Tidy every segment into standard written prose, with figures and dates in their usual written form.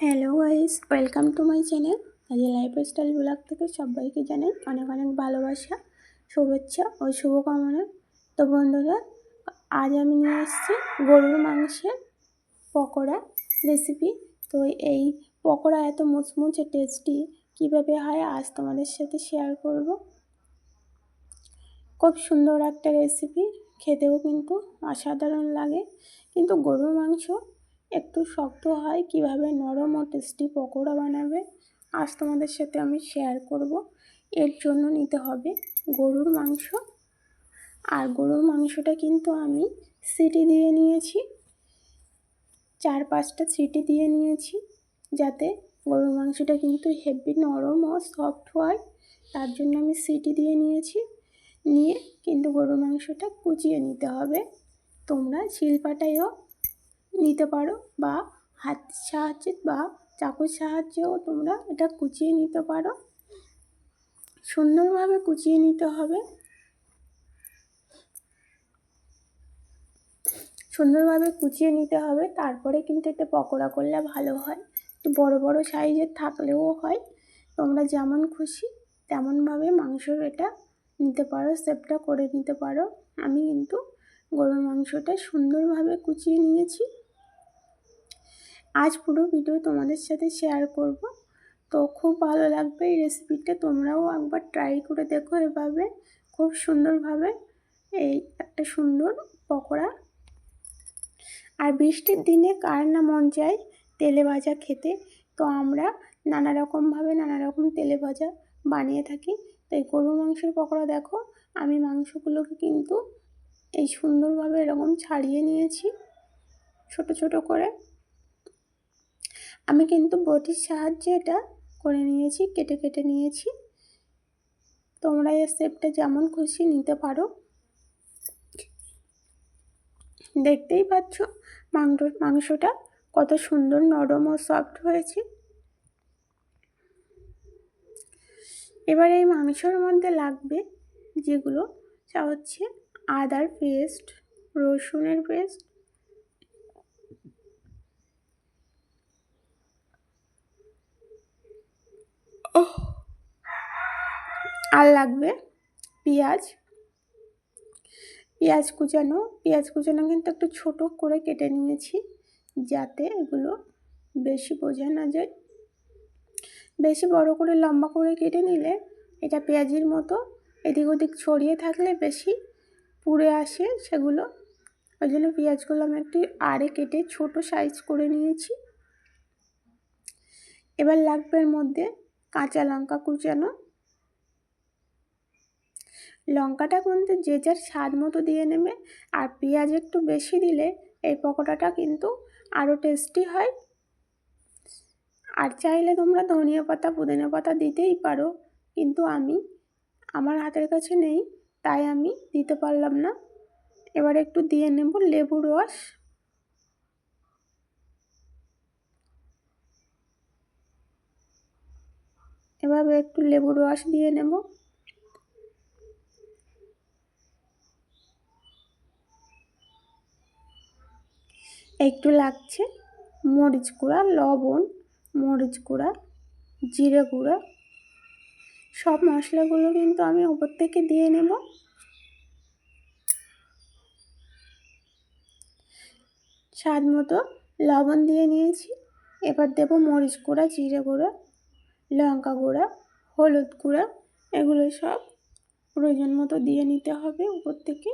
Hello guys, welcome to my channel. আজকে lifestyle blog থেকে সবাইকে জানাই অনেক অনেক ভালোবাসা, শুভেচ্ছা ও শুভকামনা। তো বন্ধুরা, আজ আমি নিয়ে এসেছি গরুর মাংসের পকোড়া রেসিপি। তো এই পকোড়া এত মুচমুচে টেস্টি কীভাবে হয় আজ তোমাদের সাথে শেয়ার করব। খুব সুন্দর একটা রেসিপি, খেতেও কিন্তু অসাধারণ লাগে। কিন্তু গরুর মাংস একটু শক্ত হয়, কিভাবে নরম ও টেস্টি পকোড়া বানাবে আজ তোমাদের সাথে আমি শেয়ার করব। এর জন্য নিতে হবে গরুর মাংস, আর গরুর মাংসটা কিন্তু আমি সিটি দিয়ে নিয়েছি, 4-5টা সিটি দিয়ে নিয়েছি, যাতে গরুর মাংসটা কিন্তু হেভি নরম ও সফট হয়। তার জন্য আমি সিটি দিয়ে নিয়েছি। নিয়ে কিন্তু গরুর মাংসটা কুচিয়ে নিতে হবে। তোমরা শিলপাটায়ও নিতে পারো বা হাতের সাহায্যে বা চাকুর সাহায্যেও তোমরা এটা কুচিয়ে নিতে পারো। সুন্দরভাবে কুচিয়ে নিতে হবে। তারপরে কিন্তু এটা পকোড়া করলে ভালো হয়। একটু বড় বড় সাইজের থাকলেও হয়, তোমরা যেমন খুশি তেমনভাবে মাংসর এটা নিতে পারো, শেপটা করে নিতে পারো। আমি কিন্তু গরুর মাংসটা সুন্দরভাবে কুচিয়ে নিয়েছি। আজ পুরো ভিডিও তোমাদের সাথে শেয়ার করব। তো খুব ভালো লাগবে এই রেসিপিটা, তোমরাও একবার ট্রাই করে দেখো এভাবে। খুব সুন্দরভাবে এই একটা সুন্দর পকোড়া। আর বৃষ্টির দিনে কার না মন চায় তেলে ভাজা খেতে। তো আমরা নানা রকম তেলে ভাজা বানিয়ে থাকি। তো এই গরুর মাংসের পকোড়া দেখো, আমি মাংসগুলোকে কিন্তু এই সুন্দরভাবে এরকম ছাড়িয়ে নিয়েছি ছোট ছোট করে। আমি কিন্তু বটির সাহায্যে এটা করে নিয়েছি, কেটে কেটে নিয়েছি। তোমরা এই শেপটা যেমন খুশি নিতে পারো। দেখতেই পাচ্ছ মাংসটা কত সুন্দর নরম ও সফট হয়েছে। এবার এই মাংসর মধ্যে লাগবে যেগুলো, তা হচ্ছে আদার পেস্ট, রসুনের পেস্ট, আর লাগবে পেঁয়াজ কুচানো। কিন্তু একটু ছোট করে কেটে নিয়েছি, যাতে এগুলো বেশি বোঝা না যায়। বেশি বড় করে লম্বা করে কেটে নিলে এটা পেঁয়াজির মতো এদিক ওদিক ছড়িয়ে থাকলে বেশি পুড়ে আসে সেগুলো। ওই জন্য পেঁয়াজগুলো আমি একটু আড়ে কেটে ছোট সাইজ করে নিয়েছি। এবার লাগবে এর মধ্যে কাঁচা লঙ্কা কুচানো। লঙ্কাটা কিন্তু যে যার স্বাদ মতো দিয়ে নেবে। আর পেঁয়াজ একটু বেশি দিলে এই পকোড়াটা কিন্তু আরও টেস্টি হয়। আর চাইলে তোমরা ধনিয়া পাতা, পুদিনা পাতা দিতেই পারো, কিন্তু আমার হাতের কাছে নেই, তাই আমি দিতে পারলাম না। এবার একটু দিয়ে নেব লেবুর রস। এভাবে একটু লেবুর রস দিয়ে নেব। একটু লাগছে মরিচ গুঁড়া, লবণ, মরিচ গুঁড়া, জিরে গুঁড়া। সব মশলাগুলো কিন্তু আমি উপর থেকে দিয়ে নেব। স্বাদ মতো লবণ দিয়ে নিয়েছি। এবার দেব মরিচ গুঁড়া, জিরে গুঁড়া, লঙ্কা গুঁড়া, হলুদ গুঁড়া। এগুলো সব প্রয়োজন মতো দিয়ে নিতে হবে উপর থেকে।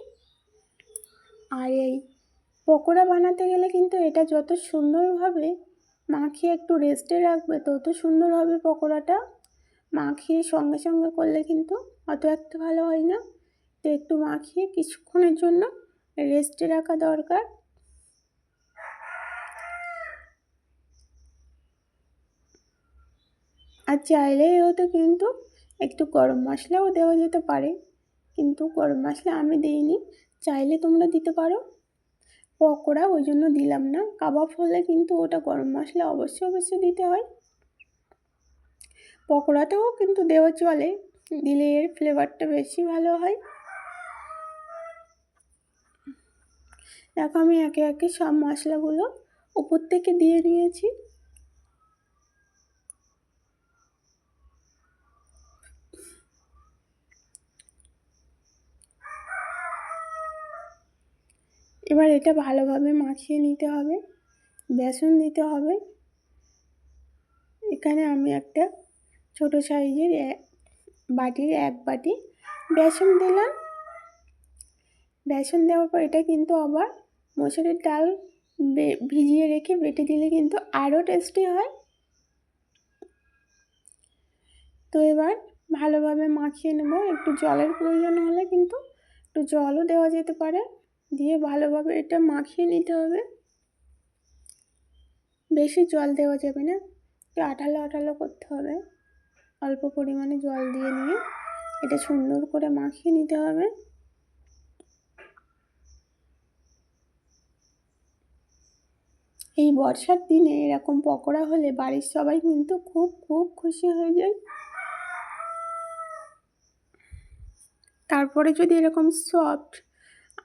আর এই পকোড়া বানাতে গেলে কিন্তু এটা যত সুন্দরভাবে মাখিয়ে একটু রেস্টে রাখবে তত সুন্দর হবে পকোড়াটা। মাখিয়ে সঙ্গে সঙ্গে করলে কিন্তু অত একটা ভালো হয় না। তো একটু মাখিয়ে কিছুক্ষণের জন্য রেস্টে রাখা দরকার। আর চাইলে এতে কিন্তু একটু গরম মশলাও দেওয়া যেতে পারে, কিন্তু গরম মশলা আমি দিইনি, চাইলে তোমরা দিতে পারো। পকোড়া ওই জন্য দিলাম না। কাবাব হলে কিন্তু ওটা গরম মশলা অবশ্যই দিতে হয়। পকোড়াতেও কিন্তু দেওয়া চলে, দিলে এর ফ্লেভারটা বেশি ভালো হয়। দেখো আমি একে একে সব মশলাগুলো উপর থেকে দিয়ে নিয়েছি। এবার এটা ভালোভাবে মাখিয়ে নিতে হবে, বেসন দিতে হবে। এখানে আমি একটা ছোট সাইজের বাটির 1 বাটি বেসন দিলাম। বেসন দেওয়ার পর এটা কিন্তু আবার মসুরের ডাল ভিজিয়ে রেখে বেটে দিলে কিন্তু আরও টেস্টি হয়। তো এবার ভালোভাবে মাখিয়ে নেব। একটু জলের প্রয়োজন হলে কিন্তু একটু জলও দেওয়া যেতে পারে। দিয়ে ভালোভাবে এটা মাখিয়ে নিতে হবে। বেশি জল দেওয়া যাবে না, একটু আঠালো আঠালো করতে হবে। অল্প পরিমাণে জল দিয়ে নিয়ে এটা সুন্দর করে মাখিয়ে নিতে হবে। এই বর্ষার দিনে এরকম পকোড়া হলে বাড়ির সবাই কিন্তু খুব খুব খুশি হয়ে যায়। তারপরে যদি এরকম সফট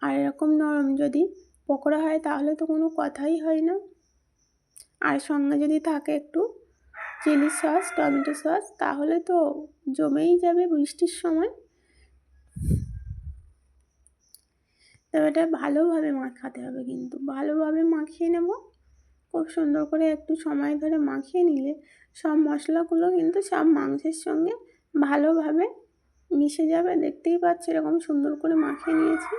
আর এরকম নরম যদি পকোড়া হয় তাহলে তো কোনো কথাই হয় না। আর সঙ্গে যদি থাকে একটু চিলি সস, টমেটো সস, তাহলে তো জমেই যাবে বৃষ্টির সময়। তবে এটা ভালোভাবে মাখাতে হবে, কিন্তু ভালোভাবে মাখিয়ে নেব। খুব সুন্দর করে একটু সময় ধরে মাখিয়ে নিলে সব মশলাগুলো কিন্তু সব মাংসের সঙ্গে ভালোভাবে মিশে যাবে। দেখতেই পাচ্ছ এরকম সুন্দর করে মাখিয়ে নিয়েছি।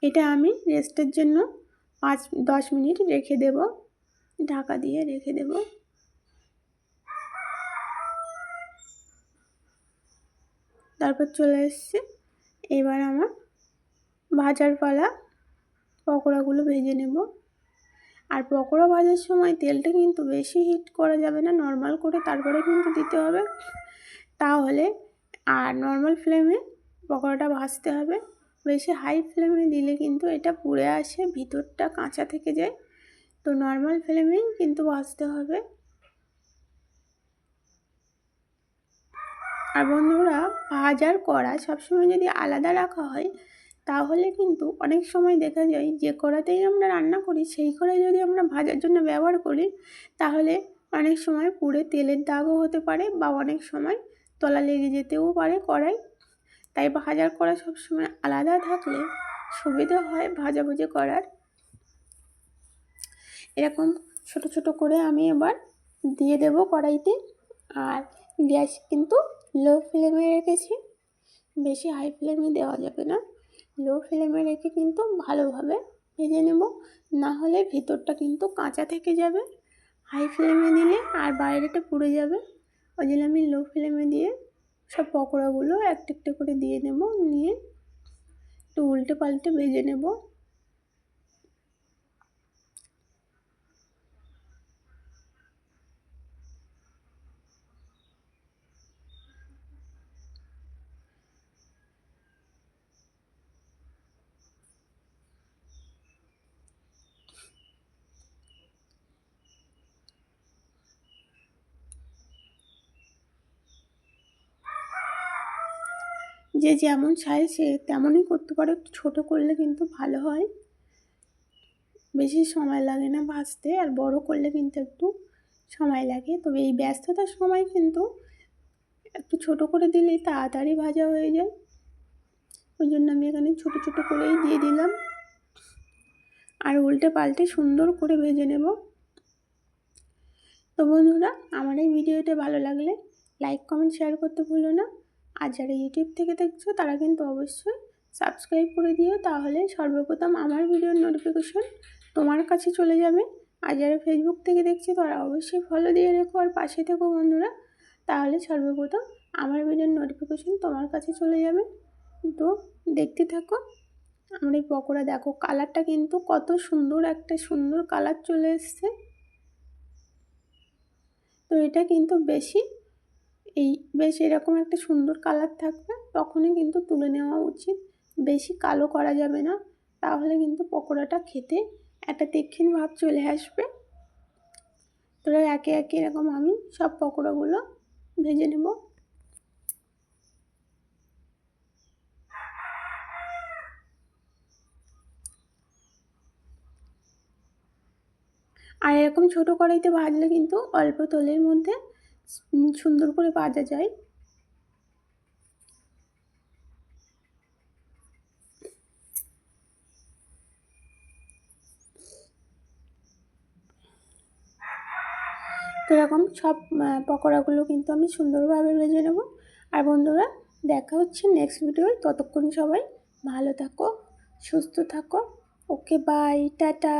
এটা আমি রেস্টের জন্য 5-10 মিনিট রেখে দেব, ঢাকা দিয়ে রেখে দেব। তারপর চলে এসছে এবার আমার ভাজার পালা। পকোড়াগুলো ভেজে নেব। আর পকোড়া ভাজার সময় তেলটা কিন্তু বেশি হিট করা যাবে না, নর্মাল করে তারপরে কিন্তু দিতে হবে। তাহলে আর নর্মাল ফ্লেমে পকোড়াটা ভাজতে হবে। বেশি হাই ফ্লেমে দিলে কিন্তু এটা পুড়ে আসে, ভিতরটা কাঁচা থেকে যায়। তো নর্মাল ফ্লেমেই কিন্তু ভাজতে হবে। আর বন্ধুরা, ভাজার কড়া সবসময় যদি আলাদা রাখা হয় তাহলে কিন্তু অনেক সময় দেখা যায় যে কড়াতেই আমরা রান্না করি সেই কড়াই যদি আমরা ভাজার জন্য ব্যবহার করি তাহলে অনেক সময় পুড়ে তেলের দাগও হতে পারে বা অনেক সময় তলা লেগে যেতেও পারে কড়াই। তাই ভাজার কড়া সবসময় আলাদা থাকলে সুবিধা হয় ভাজাভুজি করার। এরকম ছোট ছোট করে আমি এবার দিয়ে দেব কড়াইতে। আর গ্যাস কিন্তু লো ফ্লেমে রেখেছি, বেশি হাই ফ্লেমে দেওয়া যাবে না। লো ফ্লেমে রেখে কিন্তু ভালোভাবে ভেজে নেব, না হলে ভিতরটা কিন্তু কাঁচা থেকে যাবে। হাই ফ্লেমে দিলে আর বাইরেটা পুড়ে যাবে। ওই জন্য আমি লো ফ্লেমে দিয়ে সব পকোড়াগুলো একটা একটা করে দিয়ে নেব, নিয়ে একটু উল্টে পাল্টে ভেজে নেব। যে যেমন সাইজ সে তেমনই করতে পারে, একটু ছোটো করলে কিন্তু ভালো হয়, বেশি সময় লাগে না ভাজতে। আর বড় করলে কিন্তু একটু সময় লাগে। তবে এই ব্যস্ততার সময় কিন্তু একটু ছোট করে দিলেই তাড়াতাড়ি ভাজা হয়ে যায়। ওই জন্য আমি এখানে ছোটো ছোটো করেই দিয়ে দিলাম। আর উল্টে পাল্টে সুন্দর করে ভেজে নেব। তো বন্ধুরা, আমার এই ভিডিওটা ভালো লাগলে লাইক কমেন্ট শেয়ার করতে ভুলো না। আর যারা ইউটিউব থেকে দেখছো তারা কিন্তু অবশ্যই সাবস্ক্রাইব করে দিও, তাহলে সর্বপ্রথম আমার ভিডিওর নোটিফিকেশন তোমার কাছে চলে যাবে। আর যারা ফেসবুক থেকে দেখছে তারা অবশ্যই ফলো দিয়ে রেখো আর পাশে থেকো বন্ধুরা, তাহলে সর্বপ্রথম আমার ভিডিওর নোটিফিকেশন তোমার কাছে চলে যাবে। তো দেখতে থাকো আমার এই পকোড়া। দেখো কালারটা কিন্তু কত সুন্দর, একটা সুন্দর কালার চলে এসছে। তো এটা কিন্তু বেশ এরকম একটা সুন্দর কালার থাকবে তখনই কিন্তু তুলে নেওয়া উচিত। বেশি কালো করা যাবে না, তাহলে কিন্তু পকোড়াটা খেতে একটা তীক্ষ্ণ ভাব চলে আসবে। তো একে একে এরকম আমি সব পকোড়াগুলো ভেজে নেব। আর এরকম ছোটো কড়াইতে ভাজলে কিন্তু অল্প তেলের মধ্যে সুন্দর করে ভাজা যায়। সেরকম সব পকোড়াগুলো কিন্তু আমি সুন্দরভাবে ভেজে নেব। আর বন্ধুরা, দেখা হচ্ছে নেক্সট ভিডিও। ততক্ষণ সবাই ভালো থাকো, সুস্থ থাকো। ওকে, বাই, টাটা।